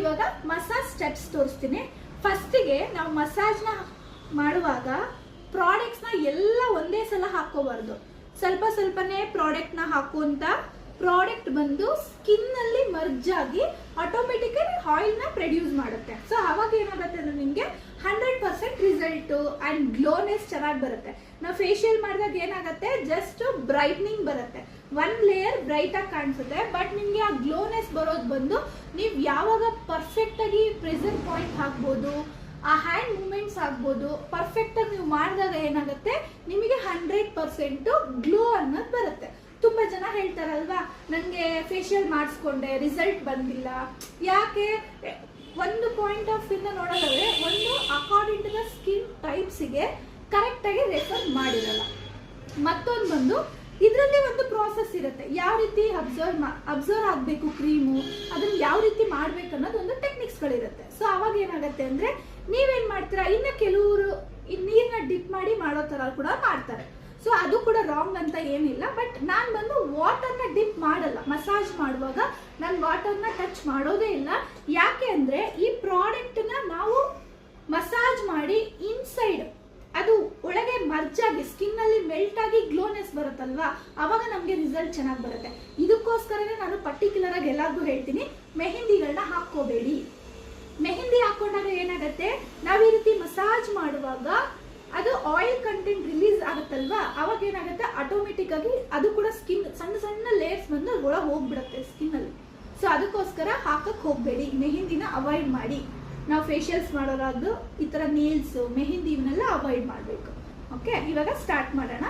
ಇವಾಗ massage steps ತೋರಿಸ್ತೀನಿ. ಫಸ್ಟಿಗೆ ನಾವು ಮಸಾಜ್ನ ಮಾಡುವಾಗ ಪ್ರಾಡಕ್ಟ್ಸ್ನ ಎಲ್ಲ ಒಂದೇ ಸಲ ಹಾಕೋಬಾರ್ದು. ಸ್ವಲ್ಪ ಸ್ವಲ್ಪನೇ ಪ್ರಾಡಕ್ಟ್ನ ಹಾಕುವಂತ ಪ್ರಾಡಕ್ಟ್ ಬಂದು ಸ್ಕಿನ್ ಅಲ್ಲಿ ಮರ್ಜ್ ಆಗಿ ಆಟೋಮೆಟಿಕಲಿ ಆಯಿಲ್ ನ ಪ್ರೊಡ್ಯೂಸ್ ಮಾಡುತ್ತೆ. ಸೊ ಅವಾಗ ಏನಾಗುತ್ತೆ ಅಂದ್ರೆ ನಿಮ್ಗೆ 100% ರಿಸಲ್ಟ್ ಅಂಡ್ ಗ್ಲೋನೆಸ್ ಚೆನ್ನಾಗಿ ಬರುತ್ತೆ. ನಾವು ಫೇಶಿಯಲ್ ಮಾಡಿದಾಗ ಏನಾಗುತ್ತೆ, ಜಸ್ಟ್ ಬ್ರೈಟ್ನಿಂಗ್ ಬರುತ್ತೆ, ಒನ್ ಲೇಯರ್ ಬ್ರೈಟ್ ಆಗಿ ಕಾಣಿಸುತ್ತೆ. ಬಟ್ ನಿಮ್ಗೆ ಆ ಗ್ಲೋನೆಸ್ ಬರೋದು ಬಂದು ನೀವು ಯಾವಾಗ ಪರ್ಫೆಕ್ಟ್ ಆಗಿ ಪ್ರೆಸೆಂಟ್ ಪಾಯಿಂಟ್ ಹಾಕ್ಬೋದು, ಆ ಹ್ಯಾಂಡ್ ಮೂವ್ಮೆಂಟ್ಸ್ ಆಗ್ಬೋದು, ಪರ್ಫೆಕ್ಟ್ ಆಗಿ ನೀವು ಮಾಡಿದಾಗ ಏನಾಗುತ್ತೆ ನಿಮಗೆ 100% ಗ್ಲೋ ಅನ್ನೋದು ಬರುತ್ತೆ. ತುಂಬಾ ಜನ ಹೇಳ್ತಾರಲ್ವಾ, ನನಗೆ ಫೇಶಿಯಲ್ ಮಾಡಿಸ್ಕೊಂಡೆ ರಿಸಲ್ಟ್ ಬಂದಿಲ್ಲ. ಯಾಕೆ? ಒಂದು ಪಾಯಿಂಟ್ ಆಫ್ ಇಂದ ನೋಡೋದಾದ್ರೆ, ಒಂದು ಅಕಾರ್ಡಿಂಗ್ ಟು ದ ಸ್ಕಿನ್ ಟೈಪ್ಸ್ಗೆ ಕರೆಕ್ಟ್ ಆಗಿ ರೆಫರ್ ಮಾಡಿರಲ್ಲ. ಮತ್ತೊಂದು ಬಂದು ಇದರಲ್ಲಿ ಒಂದು ಪ್ರಾಸೆಸ್ ಇರುತ್ತೆ, ಯಾವ ರೀತಿ ಅಬ್ಸರ್ವ್ ಆಗಬೇಕು ಕ್ರೀಮು, ಅದನ್ನ ಯಾವ ರೀತಿ ಮಾಡ್ಬೇಕು ಅನ್ನೋದು ಒಂದು ಟೆಕ್ನಿಕ್ಸ್ಗಳಿರುತ್ತೆ. ಸೊ ಅವಾಗ ಏನಾಗುತ್ತೆ ಅಂದ್ರೆ ನೀವೇನ್ ಮಾಡ್ತೀರಾ, ಇನ್ನು ಕೆಲವರು ನೀರ್ನ ಡಿಪ್ ಮಾಡಿ ಮಾಡೋ ತರ ಕೂಡ ಮಾಡ್ತಾರೆ. ಸೊ ಅದು ಕೂಡ ರಾಂಗ್ ಅಂತ ಏನಿಲ್ಲ. ಬಟ್ ನಾನು ಬಂದು ವಾಟರ್ನ ಡಿಪ್ ಮಾಡಲ್ಲ. ಮಸಾಜ್ ಮಾಡುವಾಗ ನಾನು ವಾಟರ್ನ ಟಚ್ ಮಾಡೋದೇ ಇಲ್ಲ. ಯಾಕೆ ಅಂದ್ರೆ ಈ ಪ್ರಾಡಕ್ಟ್ನ ನಾವು ಮಸಾಜ್ ಮಾಡಿ ಇನ್ಸೈಡ್ ಅದು ಒಳಗೆ ಮರ್ಜ್ ಆಗಿ ಸ್ಕಿನ್ ಅಲ್ಲಿ ಮೆಲ್ಟ್ ಆಗಿ ಗ್ಲೋನೆಸ್ ಬರುತ್ತಲ್ವಾ, ಅವಾಗ ನಮ್ಗೆ ರಿಸಲ್ಟ್ ಚೆನ್ನಾಗಿ ಬರುತ್ತೆ. ಇದಕ್ಕೋಸ್ಕರನೇ ನಾನು ಪರ್ಟಿಕ್ಯುಲರ್ ಆಗಿ ಎಲ್ಲರಿಗೂ ಹೇಳ್ತೀನಿ, ಮೆಹಂದಿಗಳನ್ನ ಹಾಕೋಬೇಡಿ. ಮೆಹಂದಿ ಹಾಕೊಂಡಾಗ ಏನಾಗುತ್ತೆ, ನಾವು ಈ ರೀತಿ ಮಸಾಜ್ ಮಾಡುವಾಗ ಅದು ಆಯಿಲ್ ಕಂಟೆಂಟ್ ರಿಲೀಸ್ ಆಗುತ್ತಲ್ವಾ, ಅವಾಗ ಏನಾಗುತ್ತೆ ಆಟೋಮೆಟಿಕ್ ಆಗಿ ಅದು ಕೂಡ ಸ್ಕಿನ್ ಸಣ್ಣ ಸಣ್ಣ ಲೇಯರ್ಸ್ ಬಂದು ಒಳಗೆ ಹೋಗ್ಬಿಡುತ್ತೆ ಸ್ಕಿನ್ ಅಲ್ಲಿ. ಸೊ ಅದಕ್ಕೋಸ್ಕರ ಹಾಕಕ್ ಹೋಗ್ಬೇಡಿ, ಮೆಹಂದಿನ ಅವಾಯ್ಡ್ ಮಾಡಿ. ನಾವು ಫೇಶಿಯಲ್ಸ್ ಮಾಡೋರಾದ್ರು ಈ ತರ ನೇಲ್ಸ್ ಮೆಹಂದಿ ಇವನ್ನೆಲ್ಲ ಅವಾಯ್ಡ್ ಮಾಡಬೇಕು. ಓಕೆ, ಇವಾಗ ಸ್ಟಾರ್ಟ್ ಮಾಡೋಣ.